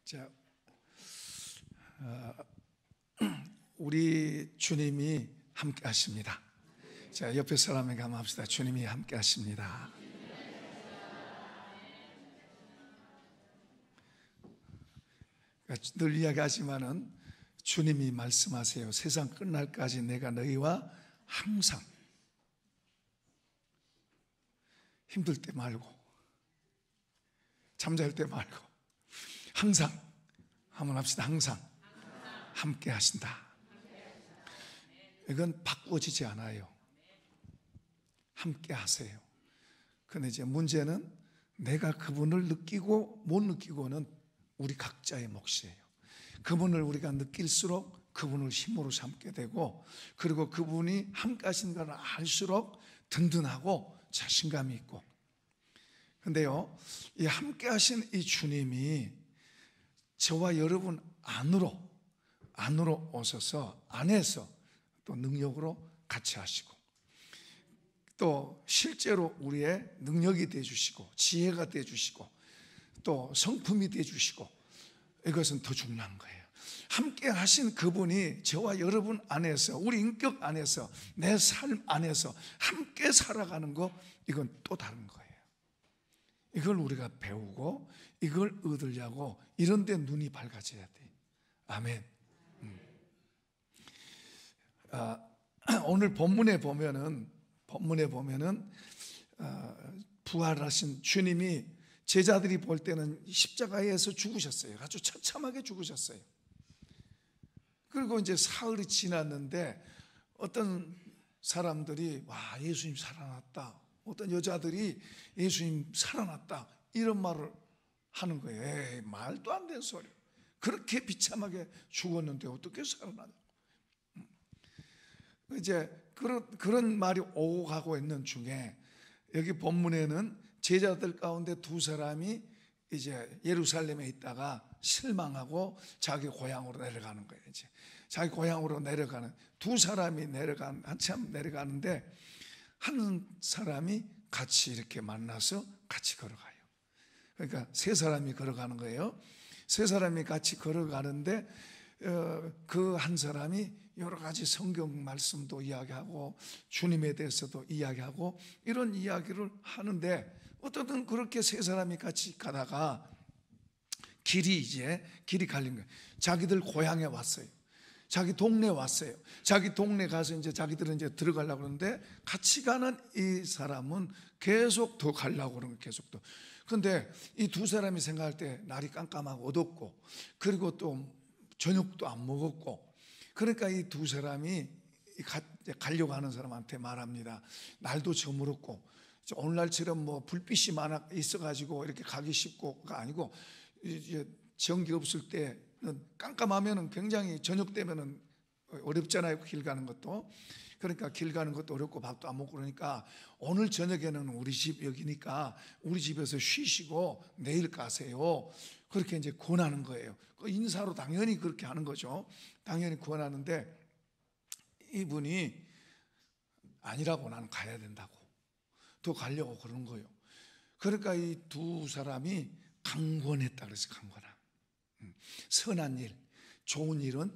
자, 우리 주님이 함께 하십니다. 자, 옆에 사람에게 한번 합시다. 주님이 함께 하십니다. 늘 이야기하지만은 주님이 말씀하세요. 세상 끝날까지 내가 너희와 항상, 힘들 때 말고, 잠잘 때 말고, 항상, 한번 합시다. 항상 함께 하신다. 이건 바꾸어지지 않아요. 함께 하세요. 근데 이제 문제는 내가 그분을 느끼고 못 느끼고는 우리 각자의 몫이에요. 그분을 우리가 느낄수록 그분을 힘으로 삼게 되고, 그리고 그분이 함께 하신 걸 알수록 든든하고 자신감이 있고. 근데요, 이 함께 하신 이 주님이 저와 여러분 안으로 오셔서, 안에서 또 능력으로 같이 하시고, 또 실제로 우리의 능력이 되어주시고, 지혜가 되어주시고, 또 성품이 되어주시고, 이것은 더 중요한 거예요. 함께 하신 그분이 저와 여러분 안에서, 우리 인격 안에서, 내 삶 안에서 함께 살아가는 거, 이건 또 다른 거예요. 이걸 우리가 배우고 이걸 얻으려고 이런 데 눈이 밝아져야 돼. 아멘. 오늘 본문에 보면은 부활하신 주님이 제자들이 볼 때는 십자가에서 죽으셨어요. 아주 처참하게 죽으셨어요. 그리고 이제 사흘이 지났는데 어떤 사람들이 와, 예수님 살아났다, 어떤 여자들이 예수님 살아났다, 이런 말을 하는 거예요. 에이, 말도 안 되는 소리. 그렇게 비참하게 죽었는데 어떻게 살아나냐. 이제 그런 말이 오고 가고 있는 중에 여기 본문에는 제자들 가운데 두 사람이 이제 예루살렘에 있다가 실망하고 자기 고향으로 내려가는 거예요. 이제 자기 고향으로 내려가는 두 사람이 한참 내려가는데 한 사람이 같이 이렇게 만나서 같이 걸어가요. 그러니까 세 사람이 걸어가는 거예요. 세 사람이 같이 걸어가는데 그 한 사람이 여러 가지 성경 말씀도 이야기하고 주님에 대해서도 이야기하고 이런 이야기를 하는데, 어떻든 그렇게 세 사람이 같이 가다가 길이 갈린 거예요. 자기들 고향에 왔어요. 자기 동네에 왔어요. 자기 동네 가서 이제 자기들은 이제 들어가려고 그러는데, 같이 가는 이 사람은 계속 더 가려고 그러는 거예요. 계속 더. 그런데 이 두 사람이 생각할 때 날이 깜깜하고 어둡고, 그리고 또 저녁도 안 먹었고, 그러니까 이 두 사람이 가려고 하는 사람한테 말합니다. 날도 저물었고, 오늘날처럼 뭐 불빛이 많아 있어가지고 이렇게 가기 쉽고가 아니고, 이제 전기 없을 때는 깜깜하면은 굉장히, 저녁 되면은 어렵잖아요, 길 가는 것도. 그러니까 길 가는 것도 어렵고 밥도 안 먹고, 그러니까 오늘 저녁에는 우리 집 여기니까 우리 집에서 쉬시고 내일 가세요. 그렇게 이제 권하는 거예요. 그 인사로 당연히 그렇게 하는 거죠. 당연히 권하는데 이분이 아니라고, 나는 가야 된다고, 더 가려고 그러는 거예요. 그러니까 이 두 사람이 강권했다 그래서 강권함. 선한 일, 좋은 일은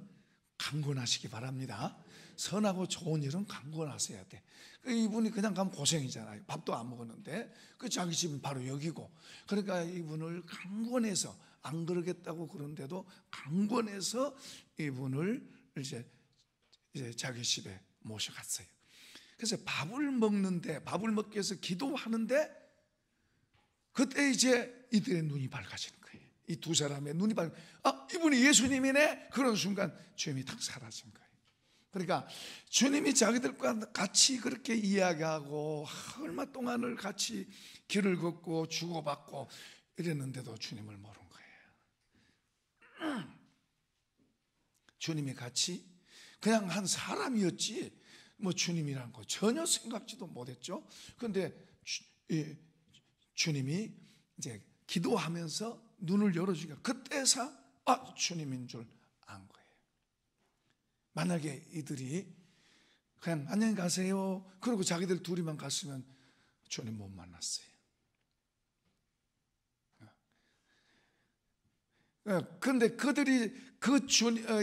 강권하시기 바랍니다. 선하고 좋은 일은 강권하셔야 돼. 이분이 그냥 가면 고생이잖아요. 밥도 안 먹었는데 그 자기 집은 바로 여기고, 그러니까 이분을 강권해서, 안 그러겠다고 그런데도 강권해서 이분을 이제 자기 집에 모셔갔어요. 그래서 밥을 먹기 위해서 기도하는데, 그때 이제 이들의 눈이 밝아지는 거예요. 이 두 사람의 눈이 이분이 예수님이네. 그런 순간 주님이 탁 사라진 거예요. 그러니까 주님이 자기들과 같이 그렇게 이야기하고 얼마 동안을 같이 길을 걷고 주고받고 이랬는데도 주님을 모른 거예요. 주님이 같이 그냥 한 사람이었지 뭐 주님이라는 거 전혀 생각지도 못했죠. 그런데 주님이 이제 기도하면서 눈을 열어주니까 그때서 주님인 줄 안 거예요. 만약에 이들이 그냥 안녕히 가세요 그러고 자기들 둘이만 갔으면 주님 못 만났어요. 그런데 그들이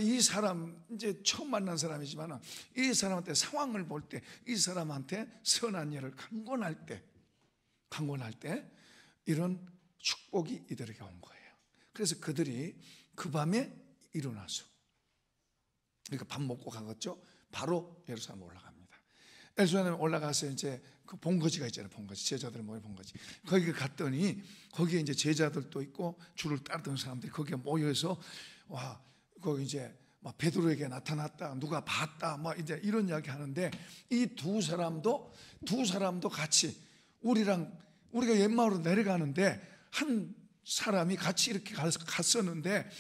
이 사람, 이제 처음 만난 사람이지만 이 사람한테 상황을 볼 때, 이 사람한테 선한 일을 강권할 때 이런 축복이 이들에게 온 거예요. 그래서 그들이 그 밤에 일어나서, 그러니까 밥 먹고 가겠죠. 바로 예루살렘 올라갑니다. 예루살렘 올라가서 이제 그 본거지가 있잖아요. 본거지, 제자들 모여 본거지. 거기 갔더니 거기에 이제 제자들도 있고 줄을 따르던 사람들이 거기에 모여서 와, 거기 이제 막 베드로에게 나타났다, 누가 봤다, 막 이제 이런 이야기 하는데, 이 두 사람도 같이 우리가 옛마을로 내려가는데 한 사람이 같이 이렇게 갔었는데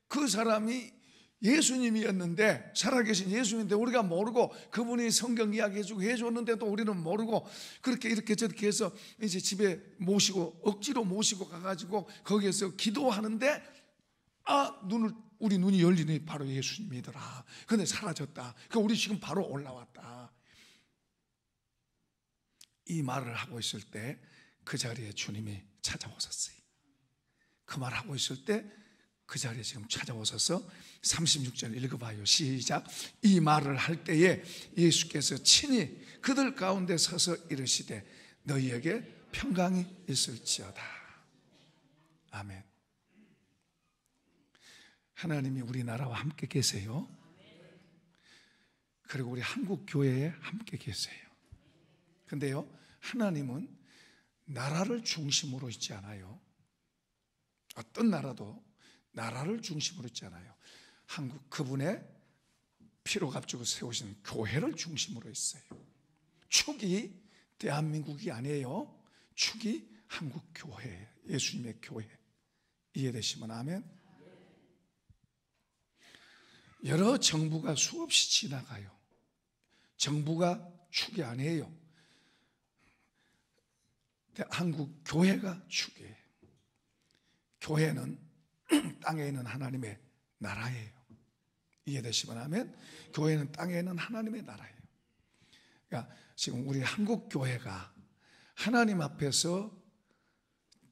그 사람이 예수님이었는데, 살아계신 예수님인데 우리가 모르고, 그분이 성경 이야기해주고 해줬는데도 우리는 모르고, 그렇게 이렇게 저렇게 해서 이제 집에 모시고 억지로 모시고 가가지고 거기에서 기도하는데, 우리 눈이 열리니 바로 예수님이더라. 근데 사라졌다. 우리 지금 바로 올라왔다. 이 말을 하고 있을 때 그 자리에 주님이 찾아오셨어요. 그 말 하고 있을 때 그 자리에 지금 찾아오셔서 36절 읽어봐요. 시작. 이 말을 할 때에 예수께서 친히 그들 가운데 서서 이르시되 너희에게 평강이 있을지어다. 아멘. 하나님이 우리나라와 함께 계세요. 그리고 우리 한국 교회에 함께 계세요. 근데요, 하나님은 나라를 중심으로 있지 않아요. 어떤 나라도 나라를 중심으로 있지 않아요. 한국, 그분의 피로 값주고 세우신 교회를 중심으로 있어요. 축이 대한민국이 아니에요. 축이 한국 교회, 예수님의 교회. 이해되시면 아멘. 여러 정부가 수없이 지나가요. 정부가 축이 아니에요. 한국 교회가 축이에요. 교회는 땅에 있는 하나님의 나라예요. 이해되시면 아멘. 교회는 땅에 있는 하나님의 나라예요. 그러니까 지금 우리 한국 교회가 하나님 앞에서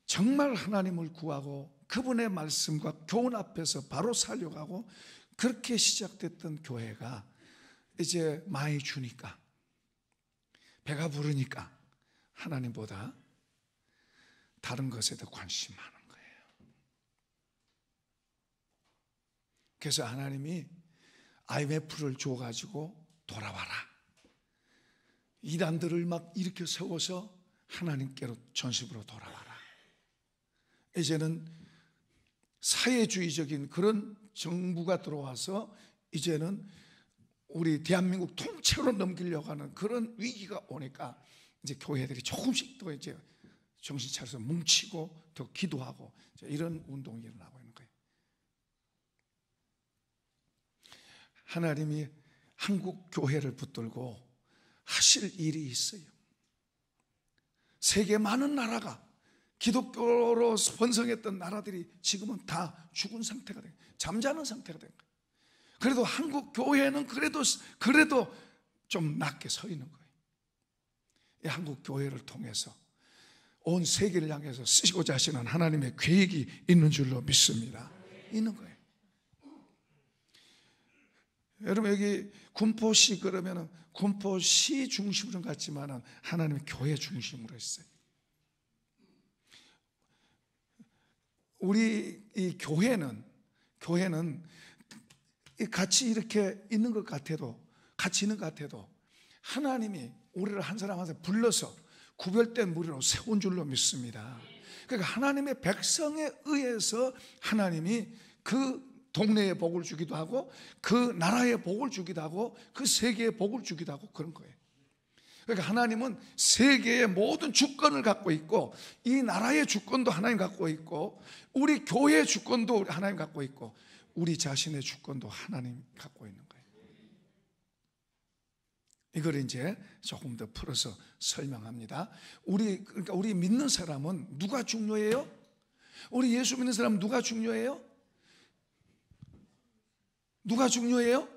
정말 하나님을 구하고 그분의 말씀과 교훈 앞에서 바로 살려가고, 그렇게 시작됐던 교회가 이제 많이 주니까, 배가 부르니까 하나님보다 다른 것에 더 관심 많은 거예요. 그래서 하나님이 IMF를 줘가지고 돌아와라, 이단들을 막 일으켜 세워서 하나님께로 전심으로 돌아와라. 이제는 사회주의적인 그런 정부가 들어와서 이제는 우리 대한민국 통째로 넘기려고 하는 그런 위기가 오니까 이제 교회들이 조금씩 더 이제 정신 차려서 뭉치고 더 기도하고 이런 운동이 일어나고 있는 거예요. 하나님이 한국 교회를 붙들고 하실 일이 있어요. 세계 많은 나라가, 기독교로 번성했던 나라들이 지금은 다 죽은 상태가 된 거예요. 잠자는 상태가 된 거예요. 그래도 한국 교회는 그래도 좀 낮게 서 있는 거예요. 이 한국 교회를 통해서 온 세계를 향해서 쓰시고자 하시는 하나님의 계획이 있는 줄로 믿습니다. 있는 거예요. 여러분, 여기 군포시 그러면은 군포시 중심으로 갔지만은 하나님의 교회 중심으로 있어요. 우리 이 교회는 같이 이렇게 있는 것 같아도, 하나님이 우리를 한 사람 한 사람 불러서 구별된 무리로 세운 줄로 믿습니다. 그러니까 하나님의 백성에 의해서 하나님이 그 동네에 복을 주기도 하고, 그 나라에 복을 주기도 하고, 그 세계에 복을 주기도 하고, 그런 거예요. 그러니까 하나님은 세계의 모든 주권을 갖고 있고, 이 나라의 주권도 하나님 갖고 있고, 우리 교회의 주권도 하나님 갖고 있고, 우리 자신의 주권도 하나님 갖고 있는 거예요. 이걸 이제 조금 더 풀어서 설명합니다. 그러니까 우리 믿는 사람은 누가 중요해요? 우리 예수 믿는 사람은 누가 중요해요? 누가 중요해요?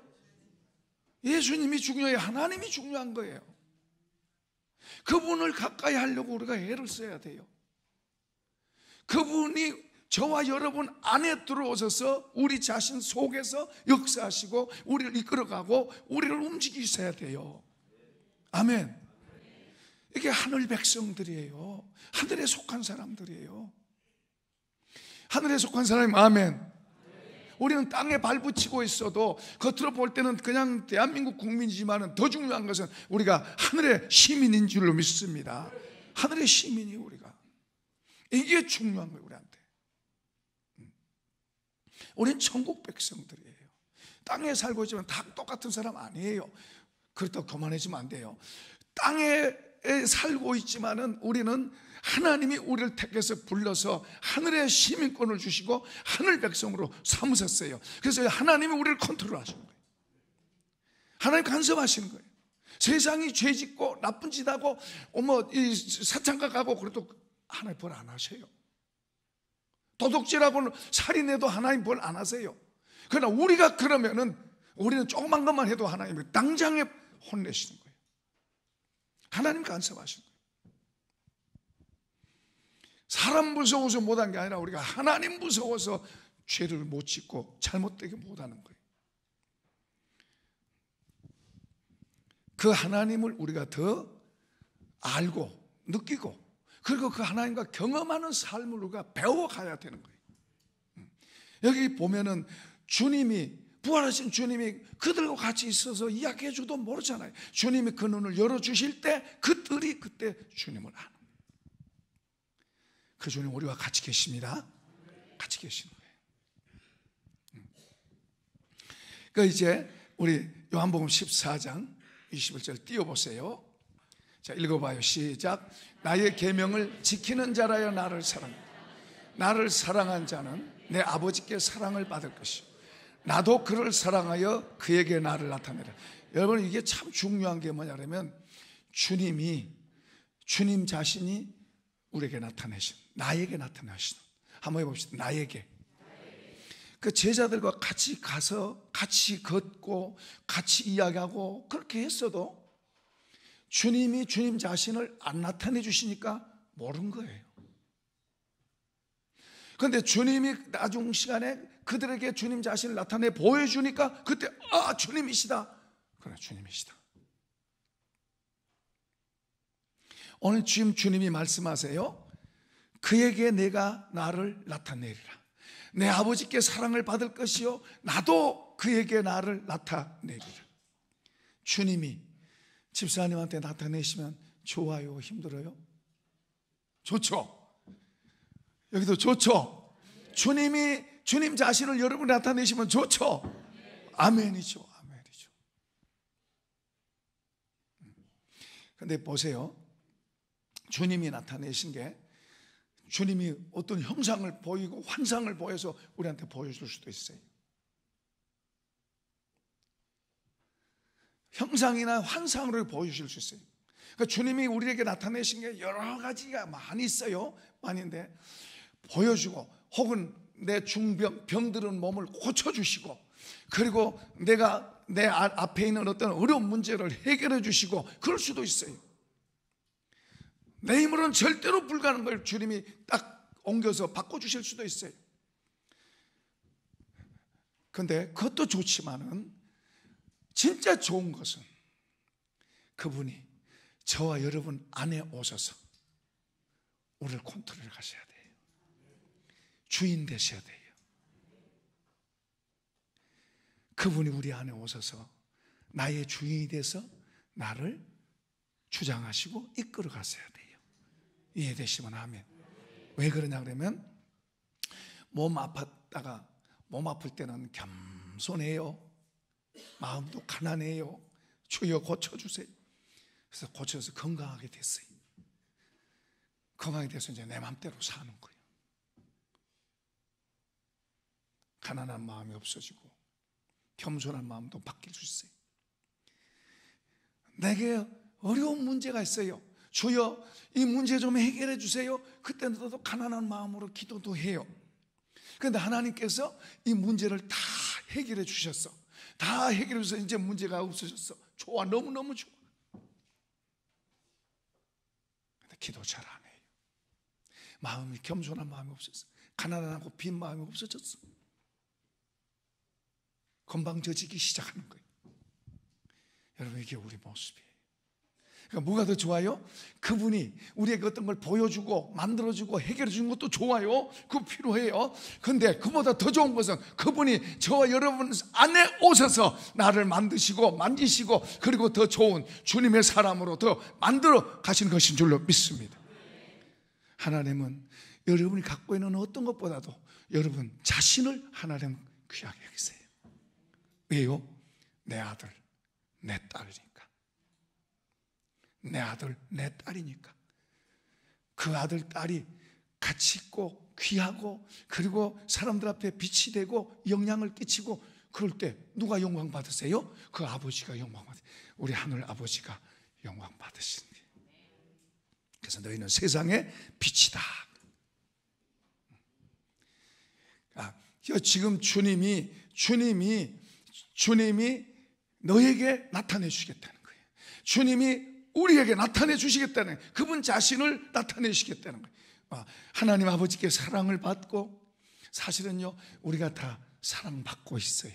예수님이 중요해요. 하나님이 중요한 거예요. 그분을 가까이 하려고 우리가 애를 써야 돼요. 그분이 저와 여러분 안에 들어오셔서 우리 자신 속에서 역사하시고 우리를 이끌어가고 우리를 움직이셔야 돼요. 아멘. 이게 하늘 백성들이에요. 하늘에 속한 사람들이에요. 하늘에 속한 사람이 아멘. 우리는 땅에 발붙이고 있어도 겉으로 볼 때는 그냥 대한민국 국민이지만 더 중요한 것은 우리가 하늘의 시민인 줄로 믿습니다. 하늘의 시민이 우리가. 이게 중요한 거예요, 우리한테. 우리는 천국 백성들이에요. 땅에 살고 있지만 다 똑같은 사람 아니에요. 그렇다고 거만해지면 안 돼요. 땅에 살고 있지만은 우리는 하나님이 우리를 택해서 불러서 하늘의 시민권을 주시고 하늘 백성으로 삼으셨어요. 그래서 하나님이 우리를 컨트롤하시는 거예요. 하나님 간섭하시는 거예요. 세상이 죄 짓고 나쁜 짓 하고 이 사창가 가고 그래도 하나님 벌 안 하세요. 도둑질하고 살인해도 하나님 벌 안 하세요. 그러나 우리가 그러면은 우리는 조그만 것만 해도 하나님이 당장에 혼내시는 거예요. 하나님 간섭하시는 거예요. 사람 무서워서 못한 게 아니라 우리가 하나님 무서워서 죄를 못 짓고 잘못되게 못하는 거예요. 그 하나님을 우리가 더 알고 느끼고 그리고 그 하나님과 경험하는 삶을 우리가 배워가야 되는 거예요. 여기 보면은 주님이 부활하신 주님이 그들과 같이 있어서 이야기해 줘도 모르잖아요. 주님이 그 눈을 열어주실 때 그들이 그때 주님을 아는 거예요. 그 주님 우리와 같이 계십니다. 같이 계시는 거예요. 그러니까 이제 우리 요한복음 14장 21절 띄워보세요. 자, 읽어봐요. 시작. 나의 계명을 지키는 자라여 나를 사랑한다. 나를 사랑한 자는 내 아버지께 사랑을 받을 것이요 나도 그를 사랑하여 그에게 나를 나타내라. 여러분 이게 참 중요한 게 뭐냐면 주님 자신이 우리에게 나타내신, 나에게 나타내신. 한번 해봅시다. 나에게. 그 제자들과 같이 가서 같이 걷고 같이 이야기하고 그렇게 했어도 주님이 주님 자신을 안 나타내 주시니까 모른 거예요. 그런데 주님이 나중 시간에 그들에게 주님 자신을 나타내 보여주니까 그때 주님이시다. 그래, 주님이시다. 오늘 지금 주님이 말씀하세요. 그에게 내가 나를 나타내리라. 내 아버지께 사랑을 받을 것이요 나도 그에게 나를 나타내리라. 주님이 집사님한테 나타내시면 좋아요, 힘들어요? 좋죠. 여기도 좋죠. 주님 자신을 여러분 나타내시면 좋죠. 아멘이죠. 아멘이죠. 그런데 보세요. 주님이 나타내신 게 주님이 어떤 형상을 보이고 환상을 보여서 우리한테 보여줄 수도 있어요. 형상이나 환상으로 보여주실 수 있어요. 그러니까 주님이 우리에게 나타내신 게 여러 가지가 많이 있어요. 많은데 보여주고 혹은 내 병들은 몸을 고쳐주시고 그리고 내가 내 앞에 있는 어떤 어려운 문제를 해결해 주시고 그럴 수도 있어요. 내 힘으로는 절대로 불가능한 걸 주님이 딱 옮겨서 바꿔주실 수도 있어요. 그런데 그것도 좋지만은 진짜 좋은 것은 그분이 저와 여러분 안에 오셔서 우리를 컨트롤해 가셔야 돼요. 주인 되셔야 돼요. 그분이 우리 안에 오셔서 나의 주인이 돼서 나를 주장하시고 이끌어 가셔야 돼요. 이해되시면 아멘. 왜 그러냐 그러면 몸 아플 때는 겸손해요. 마음도 가난해요. 주여 고쳐주세요. 그래서 고쳐서 건강하게 됐어요. 건강하게 돼서 이제 내 마음대로 사는 거예요. 가난한 마음이 없어지고 겸손한 마음도 바뀔 수 있어요. 내게 어려운 문제가 있어요. 주여 이 문제 좀 해결해 주세요. 그때는 또 가난한 마음으로 기도도 해요. 그런데 하나님께서 이 문제를 다 해결해 주셨어. 다 해결해 주셔서 이제 문제가 없어졌어. 좋아, 너무너무 좋아. 근데 기도 잘 안 해요. 마음이 겸손한 마음이 없어서 가난하고 빈 마음이 없어졌어. 건방져지기 시작하는 거예요. 여러분, 이게 우리 모습이에요. 그러니까 뭐가 더 좋아요? 그분이 우리에게 어떤 걸 보여주고 만들어주고 해결해 주는 것도 좋아요. 그거 필요해요. 그런데 그보다 더 좋은 것은 그분이 저와 여러분 안에 오셔서 나를 만드시고 만지시고 그리고 더 좋은 주님의 사람으로 더 만들어 가시는 것인 줄로 믿습니다. 하나님은 여러분이 갖고 있는 어떤 것보다도 여러분 자신을 하나님 귀하게 여기세요. 왜요? 내 아들, 내 딸이니까. 내 아들, 내 딸이니까. 그 아들, 딸이 가치 있고 귀하고 그리고 사람들 앞에 빛이 되고 영향을 끼치고 그럴 때 누가 영광 받으세요? 그 아버지가 영광 받으세요. 우리 하늘 아버지가 영광 받으시는 거예요. 그래서 너희는 세상의 빛이다. 지금 주님이 너에게 나타내 주시겠다는 거예요. 주님이 우리에게 나타내 주시겠다는 거예요. 그분 자신을 나타내 주시겠다는 거예요. 하나님 아버지께 사랑을 받고, 사실은요 우리가 다 사랑받고 있어요.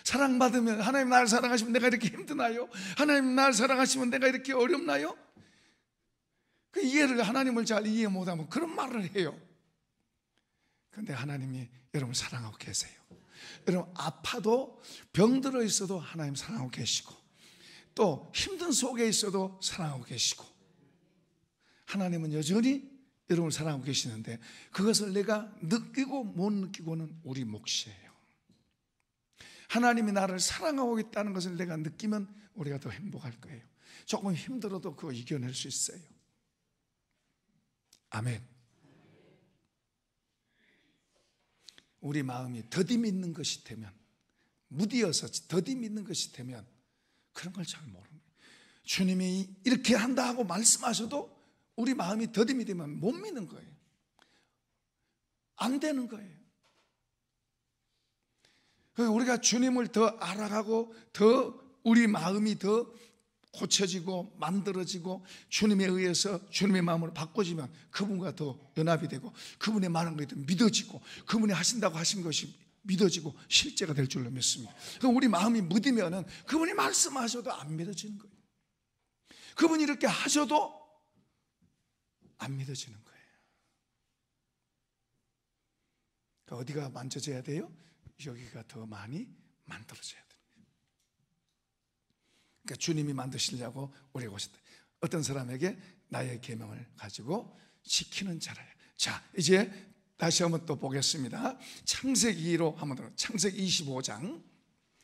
사랑받으면, 하나님 나를 사랑하시면 내가 이렇게 힘드나요? 하나님 나를 사랑하시면 내가 이렇게 어렵나요? 그 이해를, 하나님을 잘 이해 못하면 그런 말을 해요. 그런데 하나님이 여러분을 사랑하고 계세요. 여러분 아파도 병들어 있어도 하나님 사랑하고 계시고, 또 힘든 속에 있어도 사랑하고 계시고, 하나님은 여전히 여러분을 사랑하고 계시는데 그것을 내가 느끼고 못 느끼고는 우리 몫이에요. 하나님이 나를 사랑하고 있다는 것을 내가 느끼면 우리가 더 행복할 거예요. 조금 힘들어도 그거 이겨낼 수 있어요. 아멘. 우리 마음이 더디 믿는 것이 되면, 무디어서 더디 믿는 것이 되면 그런 걸 잘 모르는 거예요. 주님이 이렇게 한다 하고 말씀하셔도 우리 마음이 더딤이 되면 못 믿는 거예요. 안 되는 거예요. 우리가 주님을 더 알아가고 더 우리 마음이 더 고쳐지고 만들어지고 주님에 의해서 주님의 마음으로 바꿔지면 그분과 더 연합이 되고 그분의 말한 것이 믿어지고 그분이 하신다고 하신 것이 믿어지고 실제가 될 줄로 믿습니다. 우리 마음이 무디면은 그분이 말씀하셔도 안 믿어지는 거예요. 그분이 이렇게 하셔도 안 믿어지는 거예요. 그러니까 어디가 만져져야 돼요? 여기가 더 많이 만들어져야 돼요. 그러니까 주님이 만드시려고 우리가 오셨다. 어떤 사람에게 나의 계명을 가지고 지키는 자라야. 자, 이제 다시 한번 또 보겠습니다. 창세기로 한번 들어. 창세기 25장.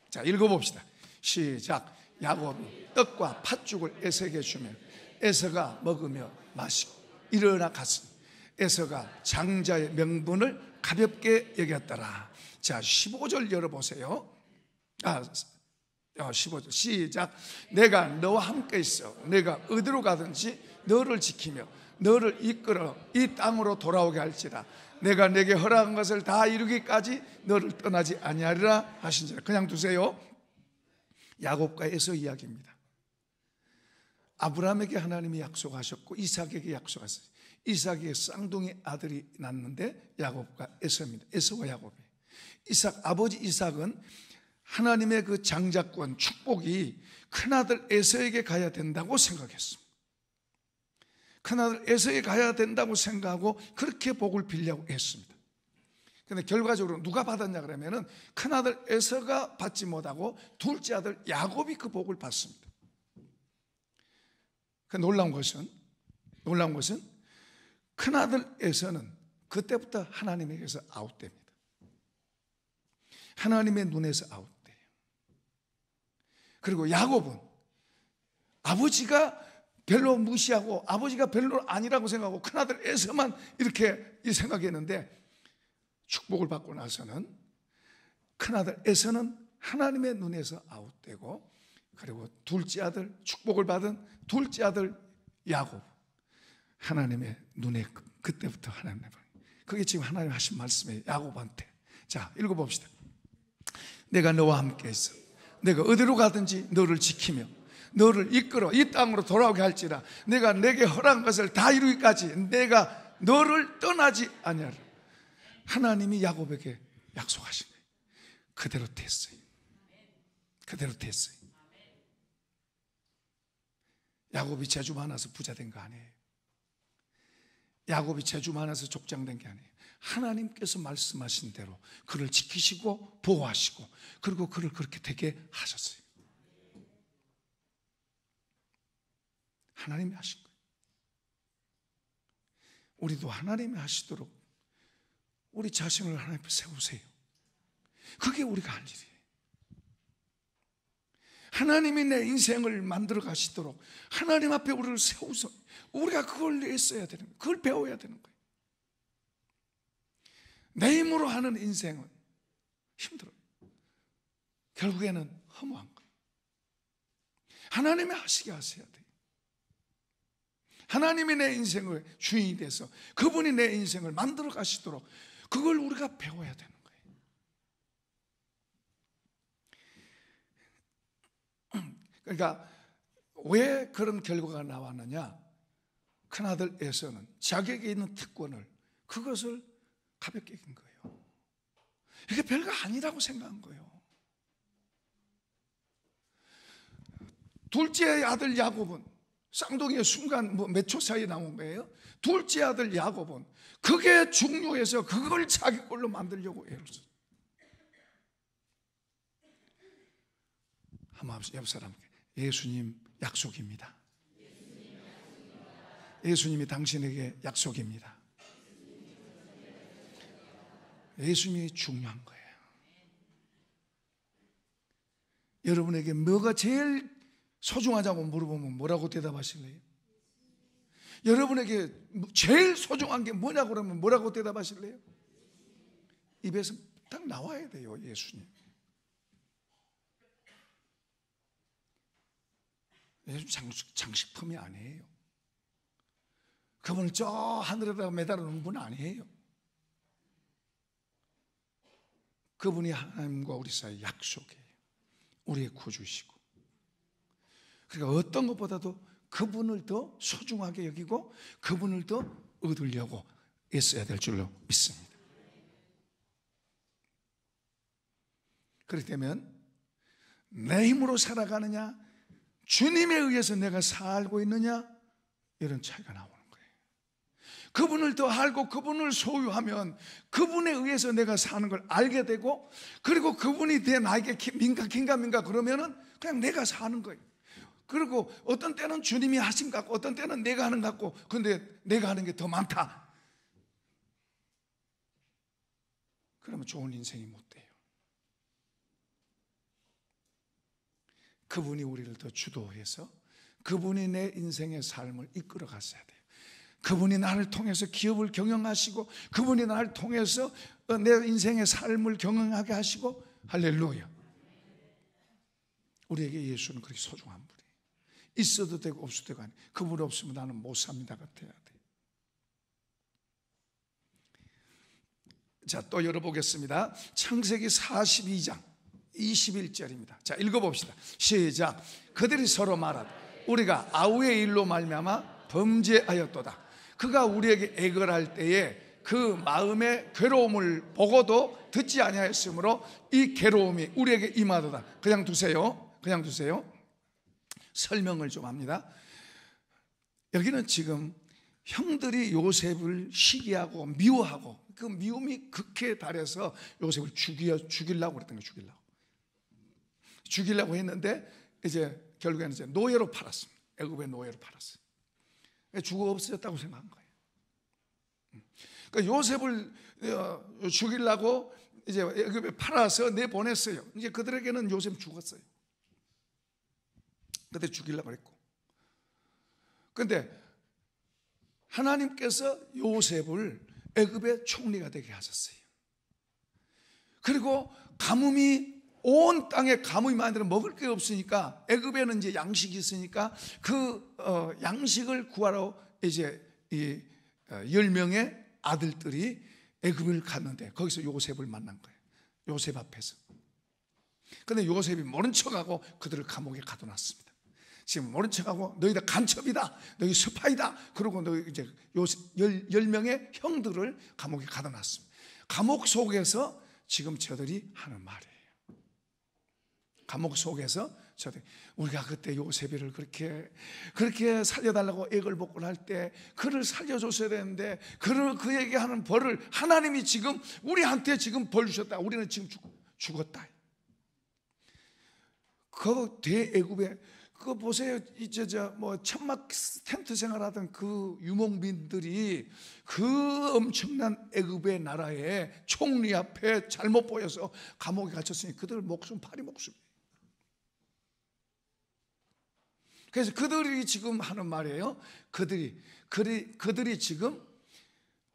자, 읽어봅시다. 시작. 야곱이 떡과 팥죽을 에서에게 주며 에서가 먹으며 마시고 일어나 갔으니 에서가 장자의 명분을 가볍게 여겼더라. 자, 15절 열어보세요. 15절 시작. 내가 너와 함께 있어 내가 어디로 가든지 너를 지키며 너를 이끌어 이 땅으로 돌아오게 할지라. 내가 내게 허락한 것을 다 이루기까지 너를 떠나지 아니하리라 하신지라. 그냥 두세요. 야곱과 에서 이야기입니다. 아브라함에게 하나님이 약속하셨고 이삭에게 약속하셨어요. 이삭에게 쌍둥이 아들이 낳는데 야곱과 에서입니다. 에서와 야곱이. 이삭, 아버지 이삭은 하나님의 그 장자권 축복이 큰아들 에서에게 가야 된다고 생각했습니다. 큰아들 에서에게 가야 된다고 생각하고 그렇게 복을 빌려고 했습니다. 그런데 결과적으로 누가 받았냐 그러면은 큰아들 에서가 받지 못하고 둘째 아들 야곱이 그 복을 받습니다. 그 놀라운 것은 큰아들 에서는 그때부터 하나님에게서 아웃됩니다. 하나님의 눈에서 아웃돼요. 그리고 야곱은 아버지가 별로 무시하고 아버지가 별로 아니라고 생각하고 큰아들 에서만 이렇게 생각했는데 축복을 받고 나서는 큰아들 에서는 하나님의 눈에서 아웃되고, 그리고 둘째 아들, 축복을 받은 둘째 아들 야곱, 하나님의 눈에 그때부터 하나님, 그게 지금 하나님 하신 말씀이에요. 야곱한테. 자, 읽어봅시다. 내가 너와 함께 있어 내가 어디로 가든지 너를 지키며 너를 이끌어 이 땅으로 돌아오게 할지라. 내가 내게 허락한 것을 다 이루기까지 내가 너를 떠나지 아니하리라. 하나님이 야곱에게 약속하신 거예요. 그대로 됐어요. 그대로 됐어요. 야곱이 재주 많아서 부자 된 거 아니에요. 야곱이 재주 많아서 족장된 게 아니에요. 하나님께서 말씀하신 대로 그를 지키시고 보호하시고 그리고 그를 그렇게 되게 하셨어요. 하나님이 하신 거예요. 우리도 하나님이 하시도록 우리 자신을 하나님 앞에 세우세요. 그게 우리가 할 일이에요. 하나님이 내 인생을 만들어 가시도록 하나님 앞에 우리를 세우서 우리가 그걸 했어야 되는 거예요. 그걸 배워야 되는 거예요. 내 힘으로 하는 인생은 힘들어요. 결국에는 허무한 거예요. 하나님이 하시게 하셔야 돼요. 하나님이 내 인생의 주인이 돼서 그분이 내 인생을 만들어 가시도록 그걸 우리가 배워야 되는 거예요. 그러니까 왜 그런 결과가 나왔느냐? 큰아들 에서는 자기에게 있는 특권을 그것을 가볍게 여긴 거예요. 이게 별거 아니라고 생각한 거예요. 둘째 아들 야곱은 쌍둥이의 순간 몇 초 사이에 나온 거예요. 둘째 아들 야곱은 그게 중요해서 그걸 자기 걸로 만들려고 애를 썼어요. 한번 옆 사람에게 예수님 약속입니다. 예수님이 당신에게 약속입니다. 예수님이 중요한 거예요. 여러분에게 뭐가 제일 소중하다고 물어보면 뭐라고 대답하실래요? 여러분에게 제일 소중한 게 뭐냐고 그러면 뭐라고 대답하실래요? 입에서 딱 나와야 돼요. 예수님. 예수님 장식품이 아니에요. 그분을 저 하늘에다가 매달아 놓은 분 아니에요. 그분이 하나님과 우리 사이 약속이에요. 우리의 구주이시고. 그러니까 어떤 것보다도 그분을 더 소중하게 여기고 그분을 더 얻으려고 애써야 될 줄로 믿습니다. 그렇기 때문에 내 힘으로 살아가느냐 주님에 의해서 내가 살고 있느냐 이런 차이가 나오는 거예요. 그분을 더 알고 그분을 소유하면 그분에 의해서 내가 사는 걸 알게 되고 그리고 그분이 나에게 긴가 그러면은 그냥 내가 사는 거예요. 그리고 어떤 때는 주님이 하신 것 같고 어떤 때는 내가 하는 것 같고 그런데 내가 하는 게 더 많다. 그러면 좋은 인생이 못 돼요. 그분이 우리를 더 주도해서 그분이 내 인생의 삶을 이끌어 갔어야 돼요. 그분이 나를 통해서 기업을 경영하시고 그분이 나를 통해서 내 인생의 삶을 경영하게 하시고 할렐루야. 우리에게 예수는 그렇게 소중한 분이에요. 있어도 되고 없어도 되고 아니 그분 없으면 나는 못 삽니다 같아야 돼. 자, 또 열어보겠습니다. 창세기 42장 21절입니다. 자, 읽어봅시다. 시작. 그들이 서로 말하되 우리가 아우의 일로 말미암아 범죄하였도다. 그가 우리에게 애걸할 때에 그 마음의 괴로움을 보고도 듣지 아니하였으므로 이 괴로움이 우리에게 임하도다. 그냥 두세요. 그냥 두세요. 설명을 좀 합니다. 여기는 지금 형들이 요셉을 시기하고 미워하고 그 미움이 극에 달해서 요셉을 죽이려고 그랬던 거예요. 죽이려고 했는데 이제 결국에는 이제 노예로 팔았습니다. 애굽의 노예로 팔았어요. 죽어 없어졌다고 생각한 거예요. 그러니까 요셉을 죽이려고 이제 애굽에 팔아서 내보냈어요. 이제 그들에게는 요셉 죽었어요. 그때 죽이려고 했고. 그런데 하나님께서 요셉을 애굽의 총리가 되게 하셨어요. 그리고 가뭄이 온 땅에 가뭄이 많이 들어 먹을 게 없으니까 애굽에는 이제 양식이 있으니까 그 양식을 구하러 이제 이 10명의 아들들이 애굽을 갔는데 거기서 요셉을 만난 거예요. 요셉 앞에서. 그런데 요셉이 모른 척하고 그들을 감옥에 가둬놨습니다. 지금 모른 척하고 너희들 간첩이다, 너희 스파이다. 그러고 너희 이제 10명의 형들을 감옥에 가둬놨습니다. 감옥 속에서 지금 저들이 하는 말이에요. 감옥 속에서 저들, 우리가 그때 요셉이를 그렇게 살려달라고 애걸 복걸 할 때 그를 살려줬어야 되는데 그에게 하는 벌을 하나님이 지금 우리한테 지금 벌 주셨다. 우리는 지금 죽었다. 그 대애굽에 그거 보세요. 이제 뭐 천막 텐트 생활하던 그 유목민들이 그 엄청난 애굽의 나라의 총리 앞에 잘못 보여서 감옥에 갇혔으니 그들 목숨 파리 목숨. 그래서 그들이 지금 하는 말이에요. 그들이 지금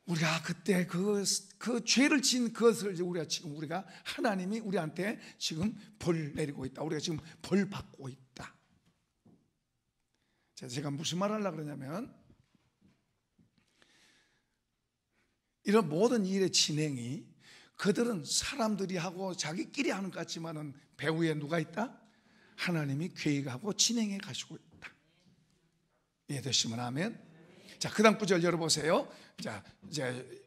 우리가 그때 그 죄를 지은 그것을 우리가 하나님이 우리한테 지금 벌 내리고 있다. 우리가 지금 벌 받고 있다. 제가 무슨 말 하려고 그러냐면, 이런 모든 일의 진행이 그들은 사람들이 하고 자기끼리 하는 것 같지만은 배후에 누가 있다? 하나님이 계획하고 진행해 가시고 있다. 이해되시면 아멘. 자, 그 다음 구절 열어보세요. 자, 이제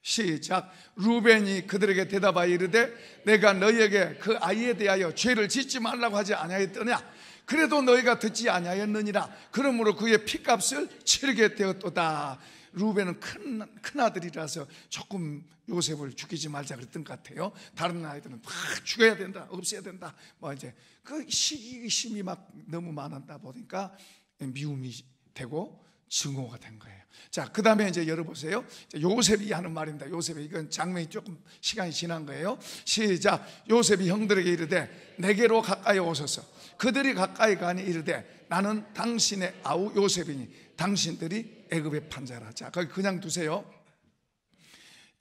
시작. 루벤이 그들에게 대답하여 이르되 내가 너희에게 그 아이에 대하여 죄를 짓지 말라고 하지 아니하였더냐? 그래도 너희가 듣지 아니하였느니라. 그러므로 그의 피값을 치르게 되었도다. 루벤은 큰 아들이라서 조금 요셉을 죽이지 말자 그랬던 것 같아요. 다른 아이들은 다 죽여야 된다, 없애야 된다. 뭐 이제 그 시기심이 막 너무 많았다 보니까 미움이 되고 증오가 된 거예요. 자, 그 다음에 이제 열어보세요. 요셉이 하는 말입니다. 요셉이, 이건 장면이 조금 시간이 지난 거예요. 시작. 요셉이 형들에게 이르되 내게로 가까이 오소서. 그들이 가까이 가니 이르되 나는 당신의 아우 요셉이니 당신들이 애굽의 판자라. 자, 거기 그냥 두세요.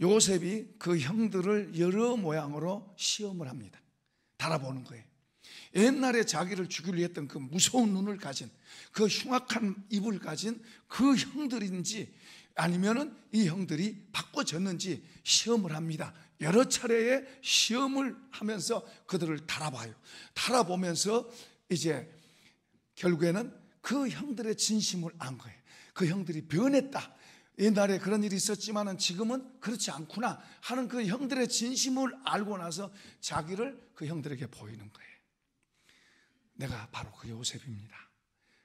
요셉이 그 형들을 여러 모양으로 시험을 합니다. 달아보는 거예요. 옛날에 자기를 죽이려 했던 그 무서운 눈을 가진, 그 흉악한 입을 가진 그 형들인지 아니면은 이 형들이 바꿔졌는지 시험을 합니다. 여러 차례의 시험을 하면서 그들을 달아봐요. 달아보면서 이제 결국에는 그 형들의 진심을 안 거예요. 그 형들이 변했다. 옛날에 그런 일이 있었지만은 지금은 그렇지 않구나 하는 그 형들의 진심을 알고 나서 자기를 그 형들에게 보이는 거예요. 내가 바로 그 요셉입니다.